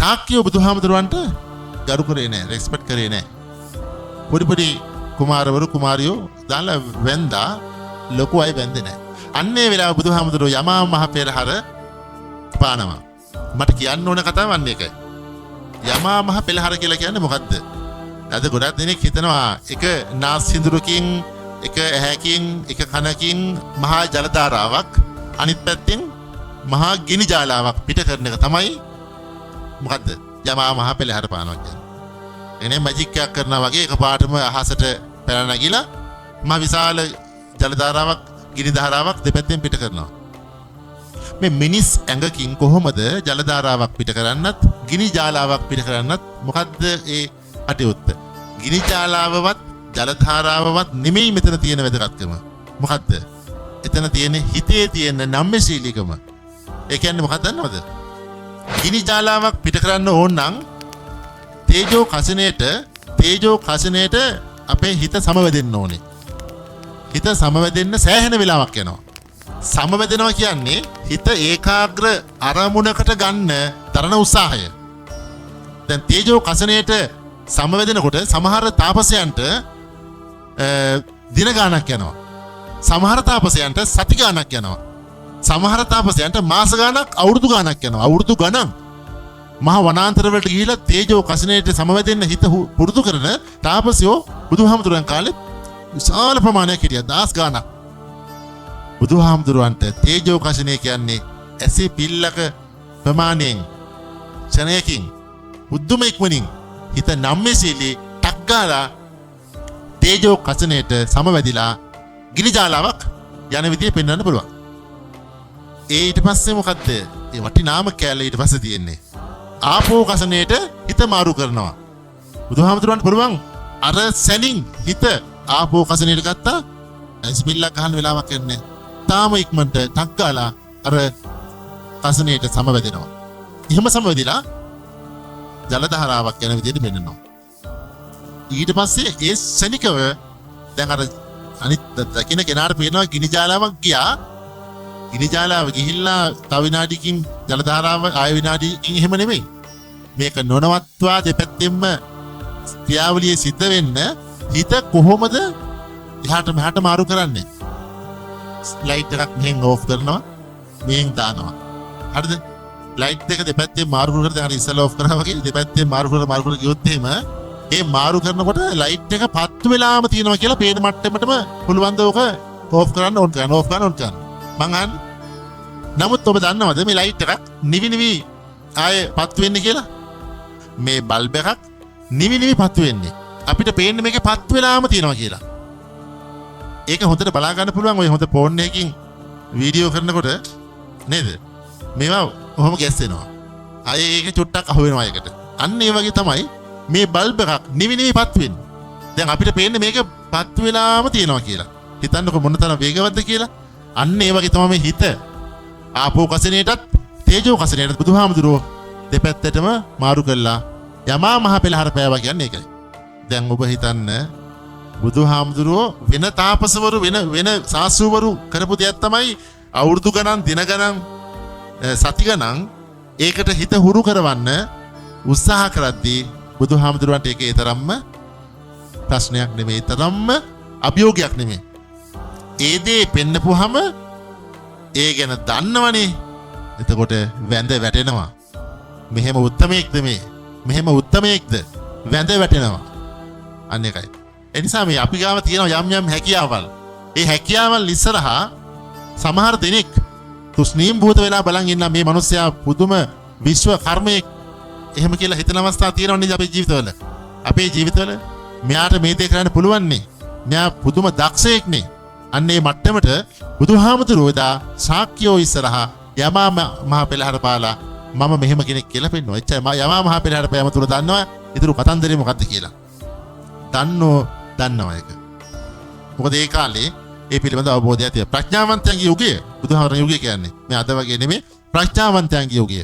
ශාක්‍යෝ බුදුහාමුදුරුවන්ට ගරු කරේ නැහැ, රෙස්පෙක්ට් කරේ නැහැ. පොඩි කුමාරවරු කුමාරියෝ දාලා වැන්දා, ලොකු අය වැන්දේ නැහැ. අන්නේ වෙලාව බුදුහාමුදුරුවෝ යමා මහ පෙරහර පානවා. මට කියන්න ඕන කතාව අන්නේ එකයි. යමා මහ පෙරහර කියලා කියන්නේ මොකද්ද? අද ගොඩක් දෙනෙක් හිතනවා එක නාස් සිඳුරකින්, එක ඇහැකින්, එක කනකින් මහා ජල ධාරාවක්, අනිත් පැත්තෙන් මහා ගිනි ජාලාවක් පිට කරන එක තමයි මොකද්ද? යමා මහ පෙරහර පානවා කියන්නේ. එනේ මැජික් එකක් කරනවා වගේ එකපාරටම අහසට පැන නැගිලා මහ විශාල ජල ධාරාවක්, ගිනි ධාරාවක් දෙපැත්තෙන් පිට කරනවා. මේ මිනිස් ඇඟකින් කොහොමද ජල ධාරාවක් පිට කරන්නත්, ගිනි ජාලාවක් පිට කරන්නත් මොකද්ද ඒ අටයුත්ත? ගිනි ජාලාවවත් ජල ධාරාවවත් නෙමෙයි මෙතන තියෙන වැදගත්කම. මොකද්ද? එතන තියෙන හිතේ තියෙන නම්‍යශීලීකම. ඒ කියන්නේ මොකක්ද දන්නවද? ගිනි ජාලාවක් පිට කරන්න ඕන නම් තේජෝ කසිනේට අපේ හිත සමවැදෙන්න ඕනේ. හිත සමවැදෙන්න සෑහෙන වෙලාවක් යනවා. සමවැදෙනවා කියන්නේ හිත ඒකාග්‍ර අරමුණකට ගන්න දරන උත්සාහය. දැන් තේජෝ කසිනේට සමවැදෙනකොට සමහර තාපසයන්ට දින ගාණක් යනවා. සමහර තාපසයන්ට සති ගාණක් යනවා. සමහර තාපසයන්ට මාස ගාණක්, අවුරුදු ගාණක් යනවා. අවුරුදු ගණන් මහ වනාන්තර වලට ගිහිලා තේජෝ කසිනේට සමවැදෙන්න හිත පුරුදු කරන තාපසයෝ බුදුහාමුදුරන් කාලේ විශාල ප්‍රමාණයක් හිටියා, දහස් ගාණක්. බුදුහාමුදුරන්ට තේජෝ කසිනේ කියන්නේ ඇසේ පිල්ලක ප්‍රමාණයෙන් ක්ෂණයකින් බුද්ධම ඉක්මනින් හිත නම්‍යශීලී ටක්ගාලා තේජෝ කසිනේට සමවැදිලා ගිනි ජාලාවක් යන විදිය පෙන්වන්න පුළුවන්. ඊට පස්සේ මොකද්ද? ඒ වටිනාම කැලේ ඊට පස්සේ තියෙන්නේ ආපෝ කසිනේට හිත මාරු කරනවා. බුදුහාමුදුරන්ට පුළුවන් අර සැනින් හිත ආපෝ කසිනේට ගත්තා, ඇස්බිල්ලක් ගන්න වෙලාවක් යන්නේ. තාම ඉක්මනට ටක්ගාලා අර කසිනේට සමවැදෙනවා. එහෙම සමවැදිලා ජල ධාරාවක් යන විදිහට පෙන්වනවා. ඊට පස්සේ ඒ සැනිකව දැන් අර අනිත් දකින්න කෙනාට පේනවා ගිනි ජාලාවක් ගියා. ගිනි ජාලාව ගිහිල්ලා තව විනාඩියකින් ජල ධාරාව ආය විනාඩියකින් එහෙම නෙමෙයි. මේක නොනවත්වා දෙපැත්තෙම ක්‍රියාවලිය සිද්ධ වෙන්න හිත කොහොමද එහාට මෙහාට මාරු කරන්නේ? ලයිට් එකක් මෙහෙන් ඕෆ් කරනවා, මෙහෙන් දානවා. හරිද? ලයිට් එක දෙපැත්තේ මාරු කරලා දැන් ඉස්සෙල්ලා ඕෆ් කරා වගේ දෙපැත්තේ මාරු කරලා ගියොත් එහෙම ඒ මාරු කරනකොට ලයිට් එක පත්තු වෙලාම තියෙනවා කියලා පේන මට්ටමටම පුළුවන් ද ඕක ඕෆ් කරන්න ඕන කරන්න. මං නමුත් ඔබ දන්නවද මේ ලයිට් එකක් නිවි ආයේ පත්තු වෙන්නේ කියලා? මේ බල්බ් එකක් නිවි පත්තු වෙන්නේ. අපිට පේන්නේ මේකේ පත්තු වෙලාම තියෙනවා කියලා. ඒක හොඳට බලා ගන්න පුළුවන් ඔය හොඳ ෆෝන් එකකින් වීඩියෝ කරනකොට නේද? මේවා කොහොම ගැස්සෙනවා. ආයේ ඒක චුට්ටක් අහු වෙනවා ඒකට. අන්න ඒ වගේ තමයි මේ බල්බ් එකක් නිවි පත් වෙන්නේ. දැන් අපිට පේන්නේ මේක පත්තු වෙලාම තියෙනවා කියලා. හිතන්නකො මොන තරම් වේගවත්ද කියලා. අන්න ඒ වගේ තමයි මේ හිත ආපෝ කසිනේටත් තේජෝ කසිනේටත් බුදුහාමුදුරුවෝ දෙපැත්තටම මාරු කළා. යමා මහ පෙළහර පෑවා කියන්නේ ඒකයි. දැන් ඔබ හිතන්න බුදුහාමුදුරුවෝ වෙන තාපසවරු වෙන සාස්ෘවරු කරපු දෙයක් තමයි අවුරුදු ගණන්, දින ගණන්, සති ගණන් ඒකට හිත හුරු කරවන්න උත්සාහ කරද්දී බුදුහාමුදුරුවන්ට ඒක ඒ තරම්ම ප්‍රශ්නයක් නෙමෙයි, තරම්ම අභියෝගයක් නෙමෙයි. ඒ දේ පෙන්නපුවාම ඒ ගැන දන්නවනේ. එතකොට වැඳ වැටෙනවා. මෙහෙම උත්තමයෙක්ද මේ? මෙහෙම උත්තමයෙක්ද? වැඳ වැටෙනවා. අන්න එකයි. ඒ නිසා මේ අපි ගාව තියෙන යම් හැකියාවල්. ඒ හැකියාවල් ඉස්සරහා සමහර දෙනෙක් තුස්නීම් භූත වෙලා බලන් ඉන්න මේ මිනිස්සයා පුදුම විශ්ව කර්මයේ එහෙම කියලා හිතන අවස්ථා තියෙනවනේ අපේ ජීවිතවල. අපේ ජීවිතවල මෙයාට මේ දේ කරන්න පුළුවන් නේ. මෙයා පුදුම දක්ෂයෙක් නේ. අන්න ඒ මට්ටමට බුදුහාමුදුරුවෝ දා ශාක්‍යෝ ඉස්සරහා යමා මහ පෙළහර පාලා මම මෙහෙම කෙනෙක් කියලා පෙන්වනවා. එච්චරයි. යමා මහ පෙළහර පෑම තුල දන්නවා ඊටු කතන්දරේ මොකද්ද කියලා. දන්නවා ඒක. මොකද ඒ කාලේ ඒ පිළිබඳ අවබෝධයක් තියෙනවා. ප්‍රඥාවන්තයන්ගේ යුගය බුදුහාමරගේ යුගය කියන්නේ. මේ අද වගේ නෙමෙයි ප්‍රඥාවන්තයන්ගේ යුගය.